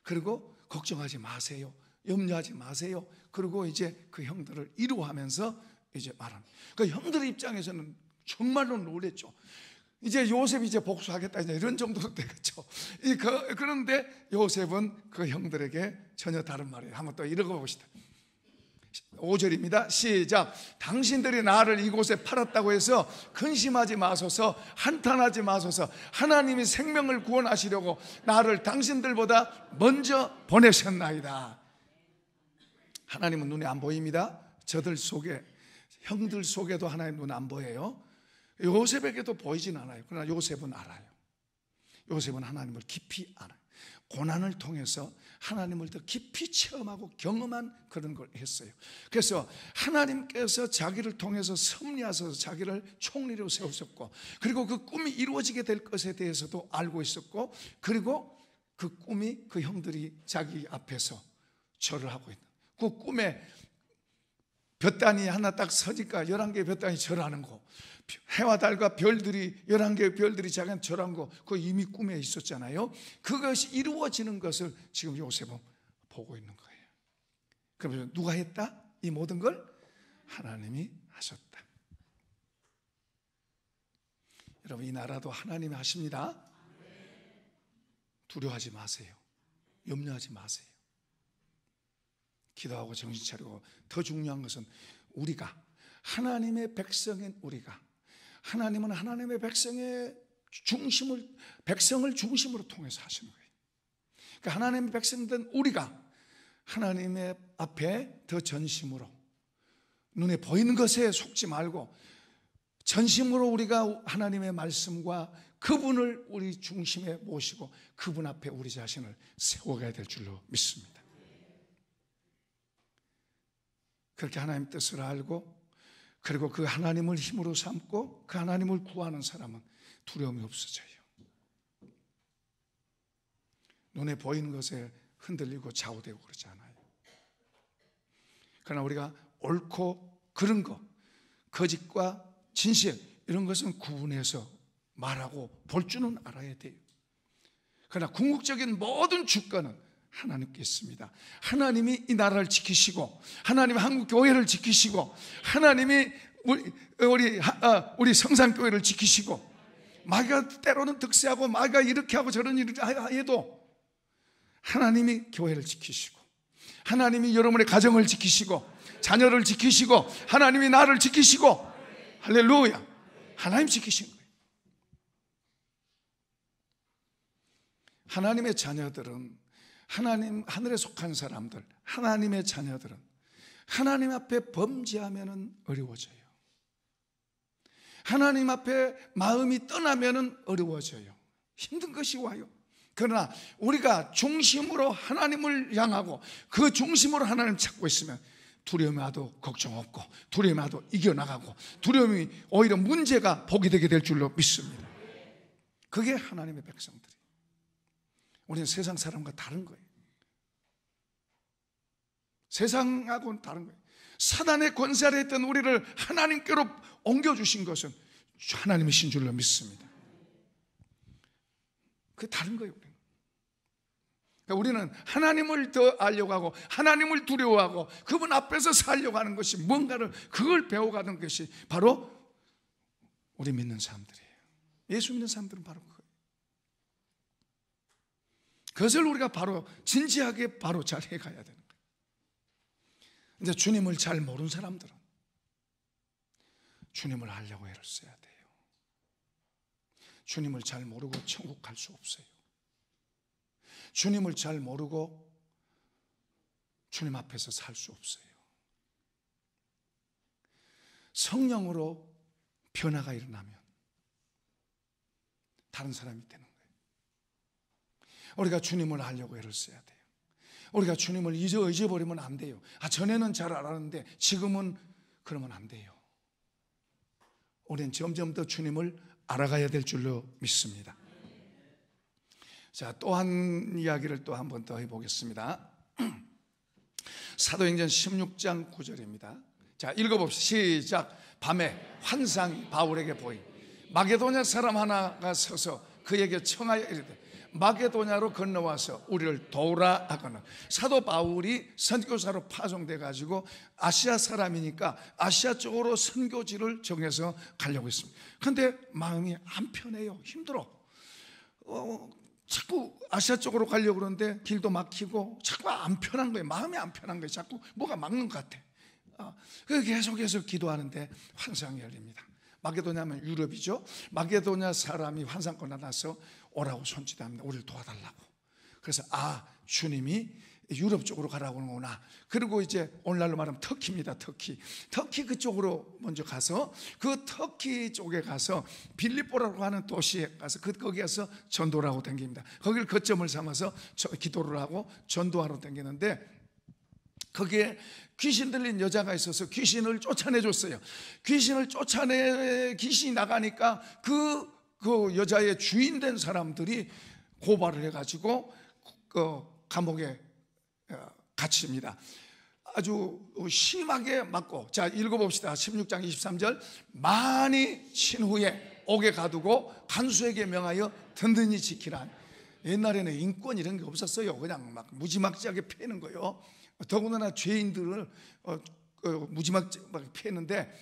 그리고 걱정하지 마세요. 염려하지 마세요. 그리고 이제 그 형들을 위로하면서 이제 말합니다. 그 형들의 입장에서는 정말로 놀랬죠. 이제 요셉이 이제 복수하겠다 이런 정도로 되겠죠. 그런데 요셉은 그 형들에게 전혀 다른 말이에요. 한번 또 읽어봅시다. 5절입니다. 시작. 당신들이 나를 이곳에 팔았다고 해서 근심하지 마소서, 한탄하지 마소서. 하나님이 생명을 구원하시려고 나를 당신들보다 먼저 보내셨나이다. 하나님은 눈에 안 보입니다. 저들 속에, 형들 속에도 하나님 눈 안 보여요. 요셉에게도 보이진 않아요. 그러나 요셉은 알아요. 요셉은 하나님을 깊이 알아요. 고난을 통해서 하나님을 더 깊이 체험하고 경험한 그런 걸 했어요. 그래서 하나님께서 자기를 통해서 섭리하셔서 자기를 총리로 세우셨고, 그리고 그 꿈이 이루어지게 될 것에 대해서도 알고 있었고, 그리고 그 꿈이 그 형들이 자기 앞에서 절을 하고 있는 그 꿈에 볕단이 하나 딱 서니까 11개의 볕단이 절하는 거, 해와 달과 별들이 11개의 별들이 자기한테 절한 거, 그거 이미 꿈에 있었잖아요. 그것이 이루어지는 것을 지금 요셉은 보고 있는 거예요. 그러면서 누가 했다? 이 모든 걸 하나님이 하셨다. 여러분, 이 나라도 하나님이 하십니다. 두려워하지 마세요. 염려하지 마세요. 기도하고 정신 차리고, 더 중요한 것은 우리가, 하나님의 백성인 우리가, 하나님은 하나님의 백성을 중심으로 통해서 하시는 거예요. 그러니까 하나님의 백성된 우리가 하나님의 앞에 더 전심으로, 눈에 보이는 것에 속지 말고 전심으로 우리가 하나님의 말씀과 그분을 우리 중심에 모시고 그분 앞에 우리 자신을 세워가야 될 줄로 믿습니다. 그렇게 하나님 뜻을 알고, 그리고 그 하나님을 힘으로 삼고 그 하나님을 구하는 사람은 두려움이 없어져요. 눈에 보이는 것에 흔들리고 좌우되고 그러지 않아요. 그러나 우리가 옳고 그른 거, 거짓과 진실 이런 것은 구분해서 말하고 볼 줄은 알아야 돼요. 그러나 궁극적인 모든 주권은 하나님께 있습니다. 하나님이 이 나라를 지키시고, 하나님이 한국 교회를 지키시고, 하나님이 우리 성산교회를 지키시고, 마귀가 때로는 득세하고 마귀가 이렇게 하고 저런 일을 해도 하나님이 교회를 지키시고, 하나님이 여러분의 가정을 지키시고, 자녀를 지키시고, 하나님이 나를 지키시고, 할렐루야, 하나님 지키신 거예요. 하나님의 자녀들은, 하늘에 속한 사람들, 하나님의 자녀들은 하나님 앞에 범죄하면 어려워져요. 하나님 앞에 마음이 떠나면 어려워져요. 힘든 것이 와요. 그러나 우리가 중심으로 하나님을 향하고 그 중심으로 하나님을 찾고 있으면 두려움이 와도 걱정 없고, 두려움이 와도 이겨나가고, 두려움이 오히려 문제가 복이 되게 될 줄로 믿습니다. 그게 하나님의 백성들이에요. 우리는 세상 사람과 다른 거예요. 세상하고는 다른 거예요. 사단의 권세 아래 있던 우리를 하나님께로 옮겨주신 것은 하나님이신 줄로 믿습니다. 그게 다른 거예요. 우리는 하나님을 더 알려고 하고, 하나님을 두려워하고, 그분 앞에서 살려고 하는 것이 뭔가를, 그걸 배워가는 것이 바로 우리 믿는 사람들이에요. 예수 믿는 사람들은 바로 그거예요. 그것을 우리가 바로 진지하게 바로 잘 해가야 되는 거예요. 이제 주님을 잘 모르는 사람들은 주님을 알려고 애를 써야 돼요. 주님을 잘 모르고 천국 갈 수 없어요. 주님을 잘 모르고 주님 앞에서 살 수 없어요. 성령으로 변화가 일어나면 다른 사람이 되는 거예요. 우리가 주님을 알려고 애를 써야 돼요. 우리가 주님을 잊어버리면 안 돼요. 전에는 잘 알았는데 지금은 그러면 안 돼요. 우리는 점점 더 주님을 알아가야 될 줄로 믿습니다. 자, 또 한 이야기를 또 한 번 더 해보겠습니다. 사도행전 16장 9절입니다. 자, 읽어봅시다. 시작. 밤에 환상이 바울에게 보이 마게도냐 사람 하나가 서서 그에게 청하여 이르되 마게도냐로 건너와서 우리를 도우라 하거늘. 사도 바울이 선교사로 파송돼 가지고 아시아 사람이니까 아시아 쪽으로 선교지를 정해서 가려고 했습니다. 그런데 마음이 안 편해요. 힘들어. 자꾸 아시아 쪽으로 가려고 그러는데 길도 막히고 자꾸 안 편한 거예요. 마음이 안 편한 거예요. 자꾸 뭐가 막는 것 같아. 계속해서 기도하는데 환상이 열립니다. 마게도냐면 유럽이죠. 마게도냐 사람이 환상권 나서 오라고 손짓합니다. 우리를 도와달라고. 그래서 주님이 유럽 쪽으로 가라고 하는구나. 그리고 이제 오늘날로 말하면 터키입니다. 터키 그쪽으로 먼저 가서 그 터키 쪽에 가서 빌립보라고 하는 도시에 가서 거기에서 전도를 하고 다닙니다. 거기를 거점을 삼아서 기도를 하고 전도하러 다니는데 거기에 귀신 들린 여자가 있어서 귀신을 쫓아내줬어요. 귀신이 나가니까 그 여자의 주인 된 사람들이 고발을 해가지고 감옥에 갇힙니다. 아주 심하게 맞고. 자, 읽어봅시다. 16장 23절. 많이 친 후에 옥에 가두고 간수에게 명하여 든든히 지키라. 옛날에는 인권 이런 게 없었어요. 그냥 막 무지막지하게 패는 거예요. 더군다나 죄인들을 무지막지하게 패는데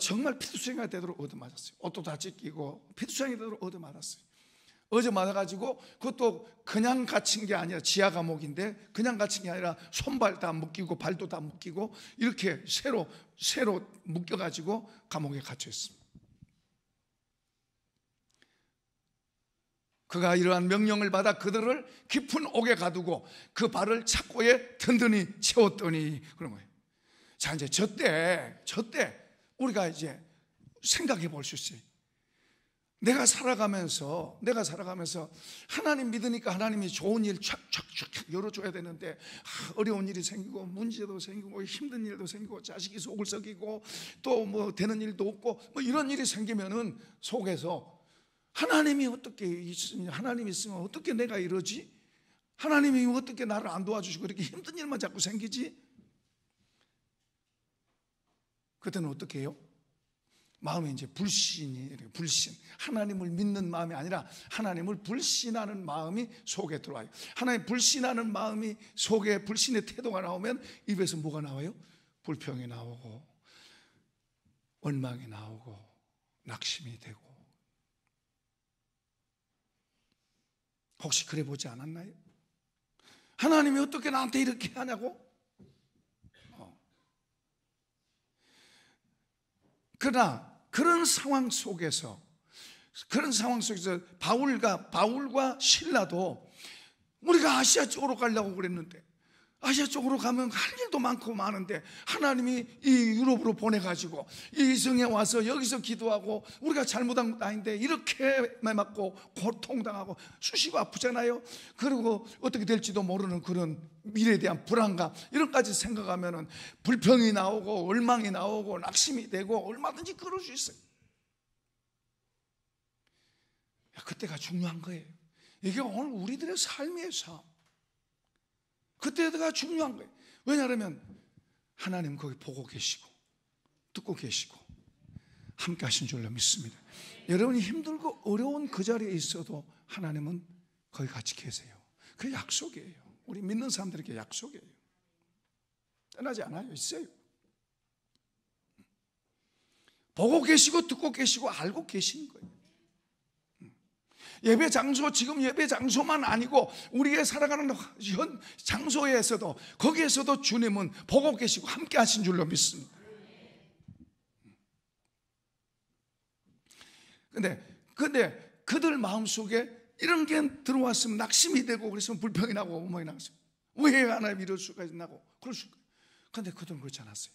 정말 피투성이가 되도록 얻어맞았어요. 옷도 다 찢기고 피투성이 되도록 얻어맞았어요. 얻어맞아가지고 그것도 그냥 갇힌 게 아니라 지하 감옥인데 그냥 갇힌 게 아니라 손발 다 묶이고 발도 다 묶이고 이렇게 새로 묶여가지고 감옥에 갇혀 있습니다. 그가 이러한 명령을 받아 그들을 깊은 옥에 가두고 그 발을 착고에 든든히 채웠더니 그런 거예요. 자, 이제 저때 우리가 이제 생각해 볼 수 있어요. 내가 살아가면서 하나님 믿으니까 하나님이 좋은 일 촥촥촥 열어줘야 되는데 어려운 일이 생기고 문제도 생기고 힘든 일도 생기고 자식이 속을 썩이고 또 뭐 되는 일도 없고 뭐 이런 일이 생기면은 속에서 하나님이 있으면 어떻게 내가 이러지? 하나님이 어떻게 나를 안 도와주시고 이렇게 힘든 일만 자꾸 생기지? 그때는 어떻게 해요? 마음에 이제 불신. 하나님을 믿는 마음이 아니라 하나님을 불신하는 마음이 속에 들어와요. 하나님 불신하는 마음이 속에 불신의 태도가 나오면 입에서 뭐가 나와요? 불평이 나오고 원망이 나오고 낙심이 되고. 혹시 그래 보지 않았나요? 하나님이 어떻게 나한테 이렇게 하냐고? 그러나 그런 상황 속에서 바울과 실라도 우리가 아시아 쪽으로 가려고 그랬는데, 아시아 쪽으로 가면 할 일도 많고 많은데 하나님이 이 유럽으로 보내가지고 이 성에 와서 여기서 기도하고 우리가 잘못한 건 아닌데 이렇게 맞고 고통당하고 쑤시고 아프잖아요. 그리고 어떻게 될지도 모르는 그런 미래에 대한 불안감, 이런 까지 생각하면 불평이 나오고 원망이 나오고 낙심이 되고 얼마든지 그럴 수 있어요. 그때가 중요한 거예요. 이게 오늘 우리들의 삶의 삶, 그때가 중요한 거예요. 왜냐하면 하나님 거기 보고 계시고 듣고 계시고 함께 하신 줄로 믿습니다. 여러분이 힘들고 어려운 그 자리에 있어도 하나님은 거기 같이 계세요. 그게 약속이에요. 우리 믿는 사람들에게 약속이에요. 떠나지 않아요. 있어요. 보고 계시고 듣고 계시고 알고 계시는 거예요. 예배 장소, 지금 예배 장소만 아니고 우리가 살아가는 현 장소에서도, 거기에서도 주님은 보고 계시고 함께 하신 줄로 믿습니다. 근데 그들 마음속에 이런 게 들어왔으면 낙심이 되고 그랬으면 불평이 나고 원망이 나왔어요. 왜 하나님 이럴 수가 있나고 그럴 수가. 근데 그들은 그렇지 않았어요.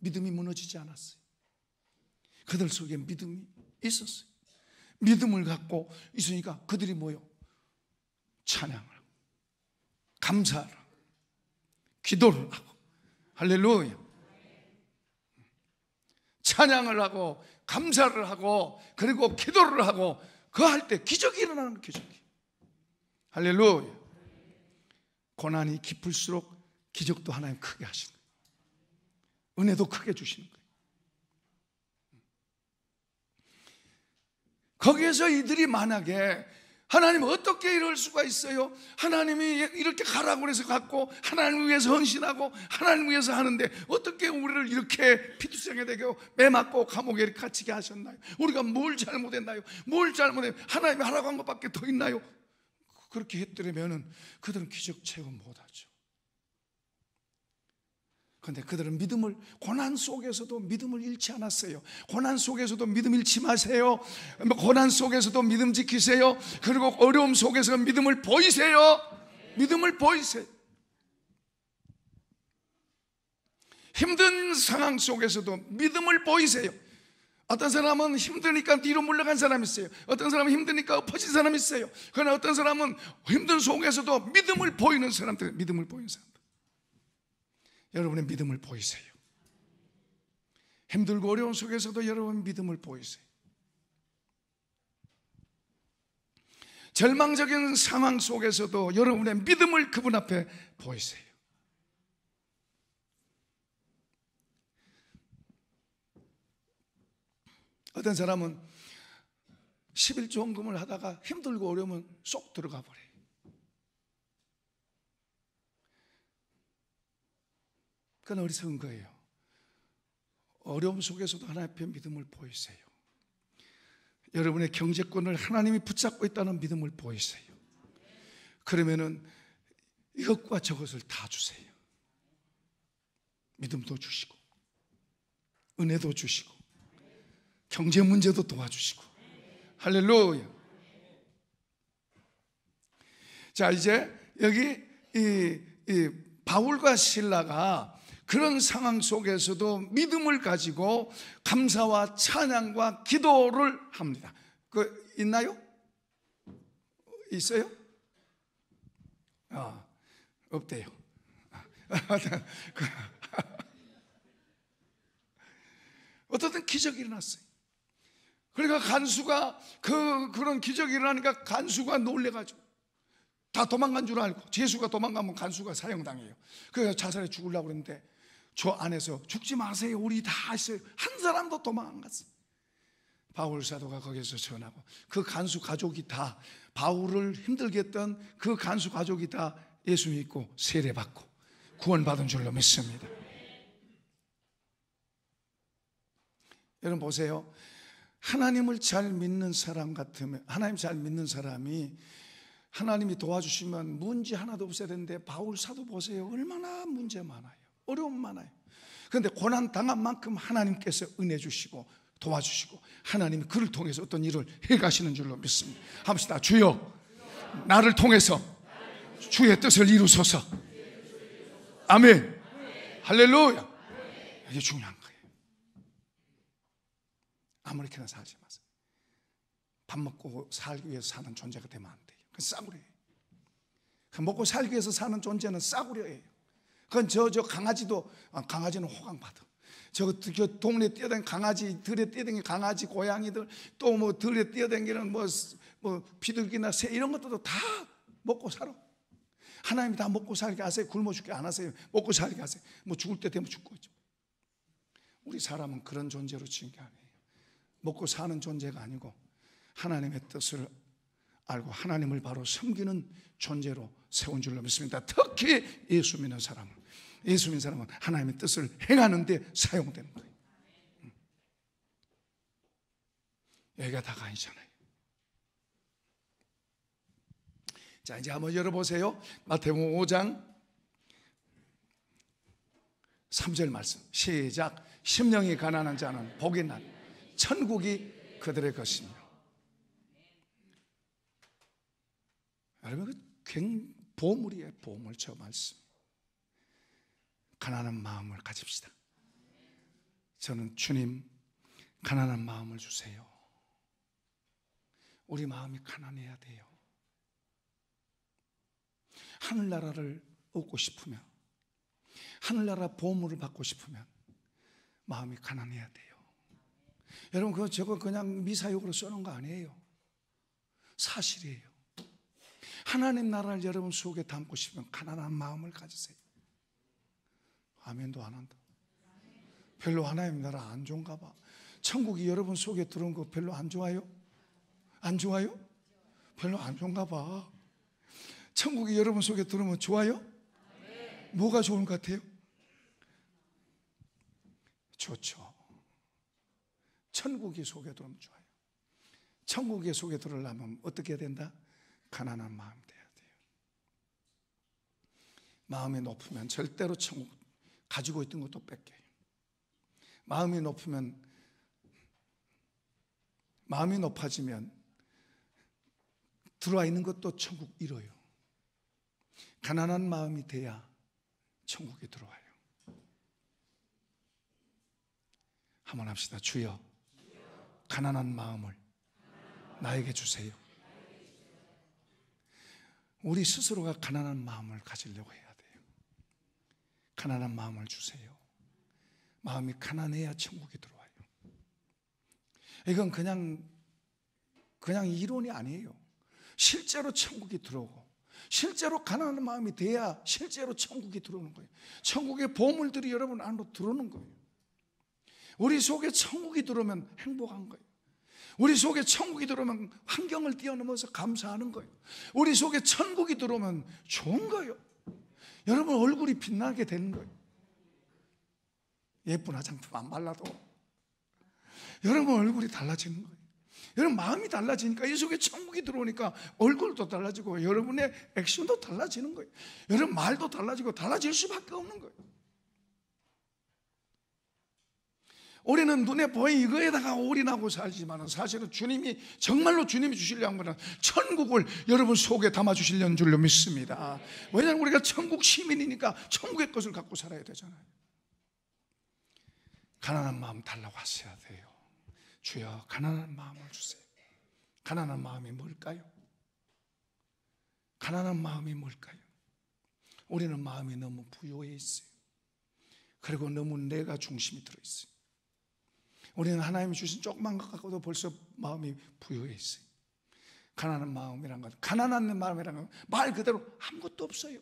믿음이 무너지지 않았어요. 그들 속에 믿음이 있었어요. 믿음을 갖고 있으니까 그들이 뭐요? 찬양을 하고 감사를 하고 기도를 하고, 할렐루야, 찬양을 하고 감사를 하고 그리고 기도를 하고, 그 할 때 기적이 일어나는, 기적이. 할렐루야. 고난이 깊을수록 기적도 하나님 크게 하시는 거예요. 은혜도 크게 주시는 거예요. 거기에서 이들이 만약에 하나님 어떻게 이럴 수가 있어요? 하나님이 이렇게 가라고 해서 갔고 하나님을 위해서 헌신하고 하나님을 위해서 하는데 어떻게 우리를 이렇게 피투성에 되고 매맞고 감옥에 갇히게 하셨나요? 우리가 뭘 잘못했나요? 뭘 잘못했나요? 하나님이 하라고 한 것밖에 더 있나요? 그렇게 했더라면 그들은 기적 체험 못하죠. 그런데 그들은 믿음을, 고난 속에서도 믿음을 잃지 않았어요. 고난 속에서도 믿음 잃지 마세요. 고난 속에서도 믿음 지키세요. 그리고 어려움 속에서 믿음을 보이세요. 믿음을 보이세요. 힘든 상황 속에서도 믿음을 보이세요. 어떤 사람은 힘드니까 뒤로 물러간 사람이 있어요. 어떤 사람은 힘드니까 엎어진 사람이 있어요. 그러나 어떤 사람은 힘든 속에서도 믿음을 보이는 사람들, 믿음을 보이는 사람들. 여러분의 믿음을 보이세요. 힘들고 어려운 속에서도 여러분 믿음을 보이세요. 절망적인 상황 속에서도 여러분의 믿음을 그분 앞에 보이세요. 어떤 사람은 11조 헌금을 하다가 힘들고 어려우면 쏙 들어가 버려요. 그건 어리석은 거예요. 어려움 속에서도 하나님 앞에 믿음을 보이세요. 여러분의 경제권을 하나님이 붙잡고 있다는 믿음을 보이세요. 그러면은 이것과 저것을 다 주세요. 믿음도 주시고 은혜도 주시고 경제 문제도 도와주시고. 할렐루야. 자, 이제 여기 이 바울과 실라가 그런 상황 속에서도 믿음을 가지고 감사와 찬양과 기도를 합니다. 그 있나요? 있어요? 없대요. 어떻든 기적이 일어났어요. 그러니까 간수가 그런 기적이 일어나니까 간수가 놀래가지고 다 도망간 줄 알고, 제수가 도망가면 간수가 사형당해요. 그래서 자살해 죽으려고 그랬는데 저 안에서 죽지 마세요, 우리 다 있어요. 한 사람도 도망 안 갔어요. 바울 사도가 거기서 전하고 그 간수 가족이 다, 바울을 힘들게 했던 그 간수 가족이 다 예수 믿고 세례받고 구원받은 줄로 믿습니다. 여러분 보세요. 하나님을 잘 믿는 사람 같으면, 하나님 잘 믿는 사람이 하나님이 도와주시면 문제 하나도 없어야 되는데, 바울 사도 보세요. 얼마나 문제 많아요. 어려움 많아요. 그런데 고난 당한 만큼 하나님께서 은혜 주시고 도와주시고 하나님이 그를 통해서 어떤 일을 해가시는 줄로 믿습니다. 합시다. 주여, 나를 통해서 주의 뜻을 이루소서. 아멘. 할렐루야. 이게 중요한 거예요. 아무렇게나 살지 마세요. 밥 먹고 살기 위해서 사는 존재가 되면 안 돼요. 그건 싸구려예요. 먹고 살기 위해서 사는 존재는 싸구려예요. 그건 저 강아지도, 강아지는 호강받아. 저 동네 뛰어다니는 강아지, 들에 뛰어다니는 강아지, 고양이들, 또 뭐 들에 뛰어다니는 뭐 비둘기나 새, 이런 것들도 다 먹고 살아. 하나님이 다 먹고 살게 하세요. 굶어 죽게 안 하세요. 먹고 살게 하세요. 뭐 죽을 때 되면 죽고 있죠. 우리 사람은 그런 존재로 지은 게 아니에요. 먹고 사는 존재가 아니고 하나님의 뜻을 알고 하나님을 바로 섬기는 존재로 세운 줄로 믿습니다. 특히 예수 믿는 사람은, 예수 믿는 사람은 하나님의 뜻을 행하는 데 사용되는 거예요. 여기가 다가 아니잖아요. 자, 이제 한번 열어보세요. 마태복음 5장 3절 말씀 시작. 심령이 가난한 자는 복이 나니 천국이 그들의 것이며. 여러분, 그 보물이에요. 보물. 저 말씀. 가난한 마음을 가집시다. 저는 주님, 가난한 마음을 주세요. 우리 마음이 가난해야 돼요. 하늘나라를 얻고 싶으면, 하늘나라 보물을 받고 싶으면 마음이 가난해야 돼요. 여러분, 저거 그냥 미사역으로 써놓은 거 아니에요. 사실이에요. 하나님 나라를 여러분 속에 담고 싶으면 가난한 마음을 가지세요. 아멘도 안 한다. 별로 하나님 나라 안 좋은가 봐. 천국이 여러분 속에 들어온 거 별로 안 좋아요? 안 좋아요? 별로 안 좋은가 봐. 천국이 여러분 속에 들어오면 좋아요? 뭐가 좋은 것 같아요? 좋죠. 천국이 속에 들어오면 좋아요. 천국이 속에 들어오려면 어떻게 해야 된다? 가난한 마음이 돼야 돼요. 마음이 높으면 절대로 천국 가지고 있던 것도 뺏겨요. 마음이 높으면, 마음이 높아지면 들어와 있는 것도 천국 이뤄요. 가난한 마음이 돼야 천국에 들어와요. 한번 합시다. 주여, 가난한 마음을 나에게 주세요. 우리 스스로가 가난한 마음을 가지려고 해야 돼요. 가난한 마음을 주세요. 마음이 가난해야 천국에 들어와요. 이건 그냥 이론이 아니에요. 실제로 천국이 들어오고, 실제로 가난한 마음이 돼야 실제로 천국이 들어오는 거예요. 천국의 보물들이 여러분 안으로 들어오는 거예요. 우리 속에 천국이 들어오면 행복한 거예요. 우리 속에 천국이 들어오면 환경을 뛰어넘어서 감사하는 거예요. 우리 속에 천국이 들어오면 좋은 거예요. 여러분 얼굴이 빛나게 되는 거예요. 예쁜 화장품 안 발라도 여러분 얼굴이 달라지는 거예요. 여러분 마음이 달라지니까, 이 속에 천국이 들어오니까 얼굴도 달라지고 여러분의 액션도 달라지는 거예요. 여러분 말도 달라지고 달라질 수밖에 없는 거예요. 우리는 눈에 보이 이거에다가 올인하고 살지만 사실은 주님이, 정말로 주님이 주시려는 것은 천국을 여러분 속에 담아주시려는 줄로 믿습니다. 왜냐하면 우리가 천국 시민이니까 천국의 것을 갖고 살아야 되잖아요. 가난한 마음 달라고 하셔야 돼요. 주여, 가난한 마음을 주세요. 가난한 마음이 뭘까요? 가난한 마음이 뭘까요? 우리는 마음이 너무 부요해 있어요. 그리고 너무 내가 중심이 들어있어요. 우리는 하나님이 주신 조그만 것 갖고도 벌써 마음이 부요해 있어요. 가난한 마음이란 건, 가난한 마음이란 건 말 그대로 아무것도 없어요.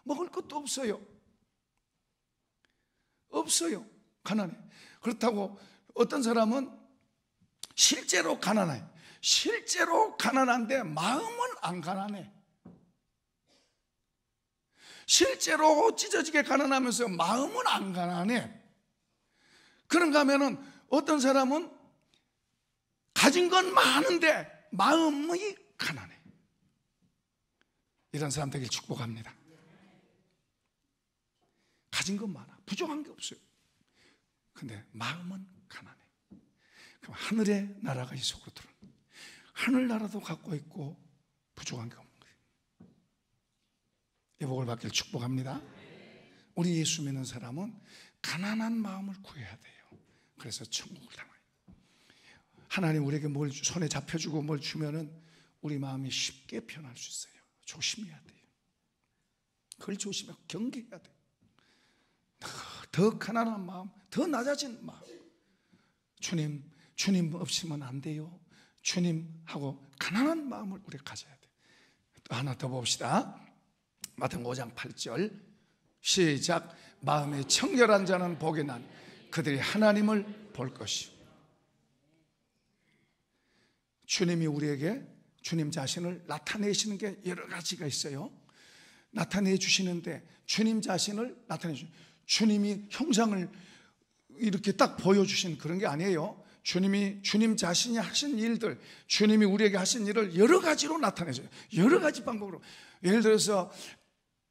먹을 것도 없어요. 없어요. 가난해. 그렇다고 어떤 사람은 실제로 가난해. 실제로 가난한데 마음은 안 가난해. 실제로 찢어지게 가난하면서 마음은 안 가난해. 그런가 하면은 어떤 사람은 가진 건 많은데 마음이 가난해. 이런 사람 되길 축복합니다. 가진 건 많아. 부족한 게 없어요. 근데 마음은 가난해. 그럼 하늘의 나라가 이 속으로 들어오는 거예요. 하늘나라도 갖고 있고 부족한 게 없는 거예요. 이 복을 받길 축복합니다. 우리 예수 믿는 사람은 가난한 마음을 구해야 돼요. 그래서 천국을 당해요. 하나님 우리에게 뭘 손에 잡혀주고 뭘 주면은 우리 마음이 쉽게 변할 수 있어요. 조심해야 돼요. 그걸 조심하고 경계해야 돼요. 더 가난한 마음, 더 낮아진 마음. 주님 없이면 안 돼요. 주님하고 가난한 마음을 우리가 가져야 돼요. 또 하나 더 봅시다. 마태복음 5장 8절 시작. 마음에 청결한 자는 복이 난 그들이 하나님을 볼 것이요. 주님이 우리에게 주님 자신을 나타내시는 게 여러 가지가 있어요. 나타내 주시는데 주님 자신을 나타내 주시는, 주님이 형상을 이렇게 딱 보여주신 그런 게 아니에요. 주님 자신이 하신 일들, 주님이 우리에게 하신 일을 여러 가지로 나타내줘요. 여러 가지 방법으로. 예를 들어서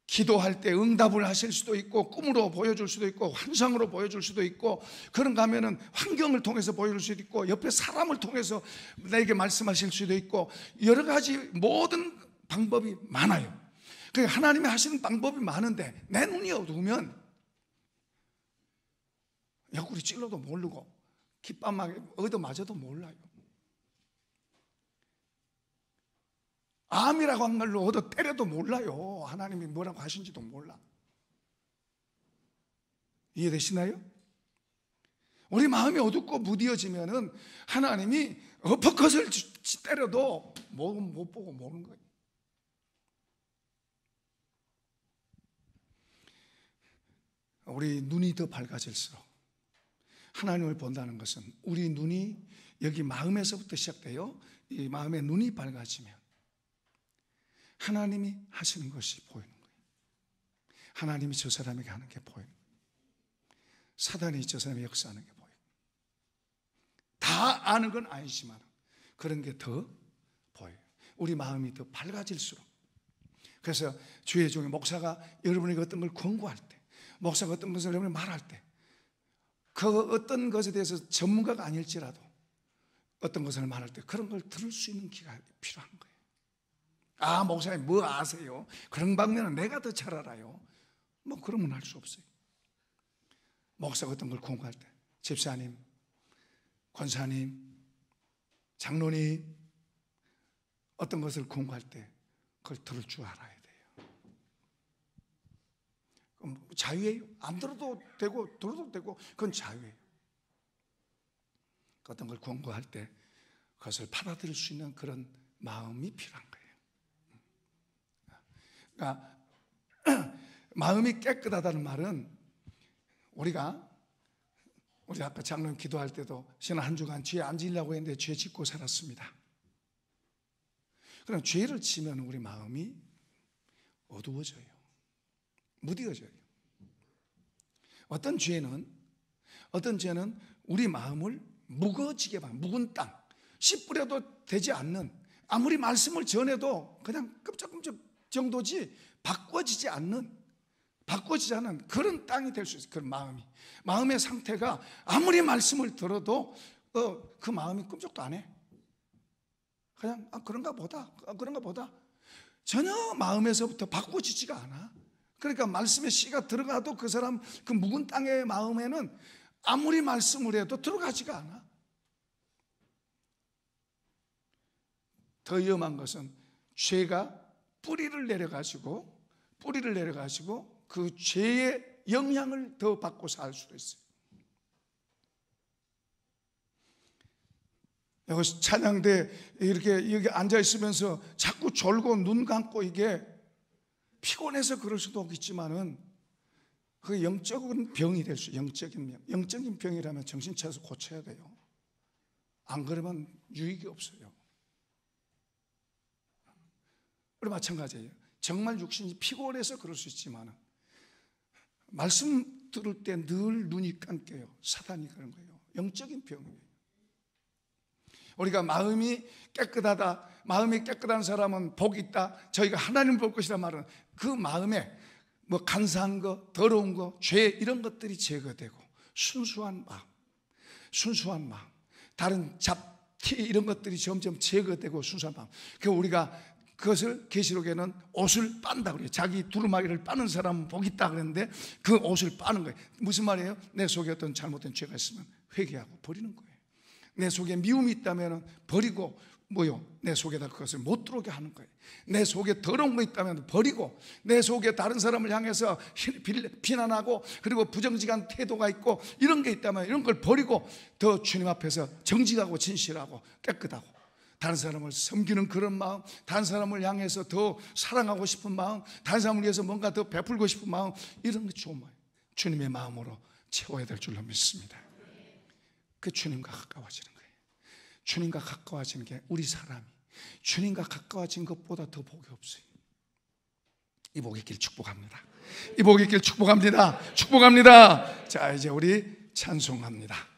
기도할 때 응답을 하실 수도 있고, 꿈으로 보여줄 수도 있고, 환상으로 보여줄 수도 있고, 그런가 하면은 환경을 통해서 보여줄 수도 있고, 옆에 사람을 통해서 나에게 말씀하실 수도 있고, 여러 가지 모든 방법이 많아요. 그러니까 하나님이 하시는 방법이 많은데 내 눈이 어두우면 옆구리 찔러도 모르고 깃방망이 어디도 맞아도 몰라요. 암이라고 한 말로 얻어 때려도 몰라요. 하나님이 뭐라고 하신지도 몰라. 이해되시나요? 우리 마음이 어둡고 무디어지면은 하나님이 어퍼컷을 때려도 못 보고 모르는 거예요. 우리 눈이 더 밝아질수록 하나님을 본다는 것은 우리 눈이 여기 마음에서부터 시작돼요. 이 마음의 눈이 밝아지면 하나님이 하시는 것이 보이는 거예요. 하나님이 저 사람에게 하는 게 보이는 거예요. 사단이 저 사람의 역사하는 게 보여요. 다 아는 건 아니지만 그런 게 더 보여요. 우리 마음이 더 밝아질수록. 그래서 주의 종의 목사가 여러분에게 어떤 걸 권고할 때, 목사가 어떤 것을 여러분이 말할 때, 그 어떤 것에 대해서 전문가가 아닐지라도 어떤 것을 말할 때 그런 걸 들을 수 있는 기가 필요한 거예요. 아, 목사님 뭐 아세요? 그런 방면은 내가 더 잘 알아요. 뭐 그러면 할 수 없어요. 목사가 어떤 걸 권고할 때, 집사님, 권사님, 장로님 어떤 것을 권고할 때 그걸 들을 줄 알아야 돼요. 그럼 자유예요. 안 들어도 되고 들어도 되고 그건 자유예요. 어떤 걸 권고할 때 그것을 받아들일 수 있는 그런 마음이 필요한 거예요. 그러니까 마음이 깨끗하다는 말은 우리 아까 장로님 기도할 때도 저는 한 주간 죄 안 지으려고 했는데 죄 짓고 살았습니다. 그럼 죄를 지면 우리 마음이 어두워져요. 무디어져요. 어떤 죄는 우리 마음을 무거워지게 봐. 묵은 땅, 씨 뿌려도 되지 않는, 아무리 말씀을 전해도 그냥 끔적끔적 정도지 바꿔지지 않는 그런 땅이 될 수 있어요. 그런 마음의 상태가 아무리 말씀을 들어도 그 마음이 꿈쩍도 안 해. 그냥 그런가 보다 전혀 마음에서부터 바꿔지지가 않아. 그러니까 말씀의 씨가 들어가도 그 사람 그 묵은 땅의 마음에는 아무리 말씀을 해도 들어가지가 않아. 더 위험한 것은 죄가 뿌리를 내려가지고 그 죄의 영향을 더 받고 살 수도 있어요. 여기 찬양대 이렇게 여기 앉아 있으면서 자꾸 졸고 눈 감고 이게 피곤해서 그럴 수도 있지만은 그 영적인 병이 될 수, 영적인 병이라면 정신 차려서 고쳐야 돼요. 안 그러면 유익이 없어요. 그리고 마찬가지예요. 정말 육신이 피곤해서 그럴 수 있지만 말씀 들을 때 늘 눈이 감겨요. 사단이 그런 거예요. 영적인 병이에요. 우리가 마음이 깨끗하다, 마음이 깨끗한 사람은 복이 있다, 저희가 하나님 볼 것이라 말은 그 마음에 뭐 간사한 거, 더러운 거, 죄 이런 것들이 제거되고 순수한 마음, 다른 잡티 이런 것들이 점점 제거되고 순수한 마음. 그 우리가 그것을 계시록에는 옷을 빤다 그래요. 자기 두루마기를 빠는 사람은 복이 있다 그랬는데 그 옷을 빠는 거예요. 무슨 말이에요? 내 속에 어떤 잘못된 죄가 있으면 회개하고 버리는 거예요. 내 속에 미움이 있다면 버리고 내 속에다 그것을 못 들어오게 하는 거예요. 내 속에 더러운 거 있다면 버리고, 내 속에 다른 사람을 향해서 비난하고 그리고 부정직한 태도가 있고 이런 게 있다면 이런 걸 버리고 더 주님 앞에서 정직하고 진실하고 깨끗하고 다른 사람을 섬기는 그런 마음, 다른 사람을 향해서 더 사랑하고 싶은 마음, 다른 사람을 위해서 뭔가 더 베풀고 싶은 마음, 이런 게 좋은 마음, 주님의 마음으로 채워야 될 줄로 믿습니다. 그 주님과 가까워지는 거예요. 주님과 가까워지는 게 우리 사람이 주님과 가까워진 것보다 더 복이 없어요. 이 복의 길 축복합니다. 이 복의 길 축복합니다. 축복합니다. 자, 이제 우리 찬송합니다.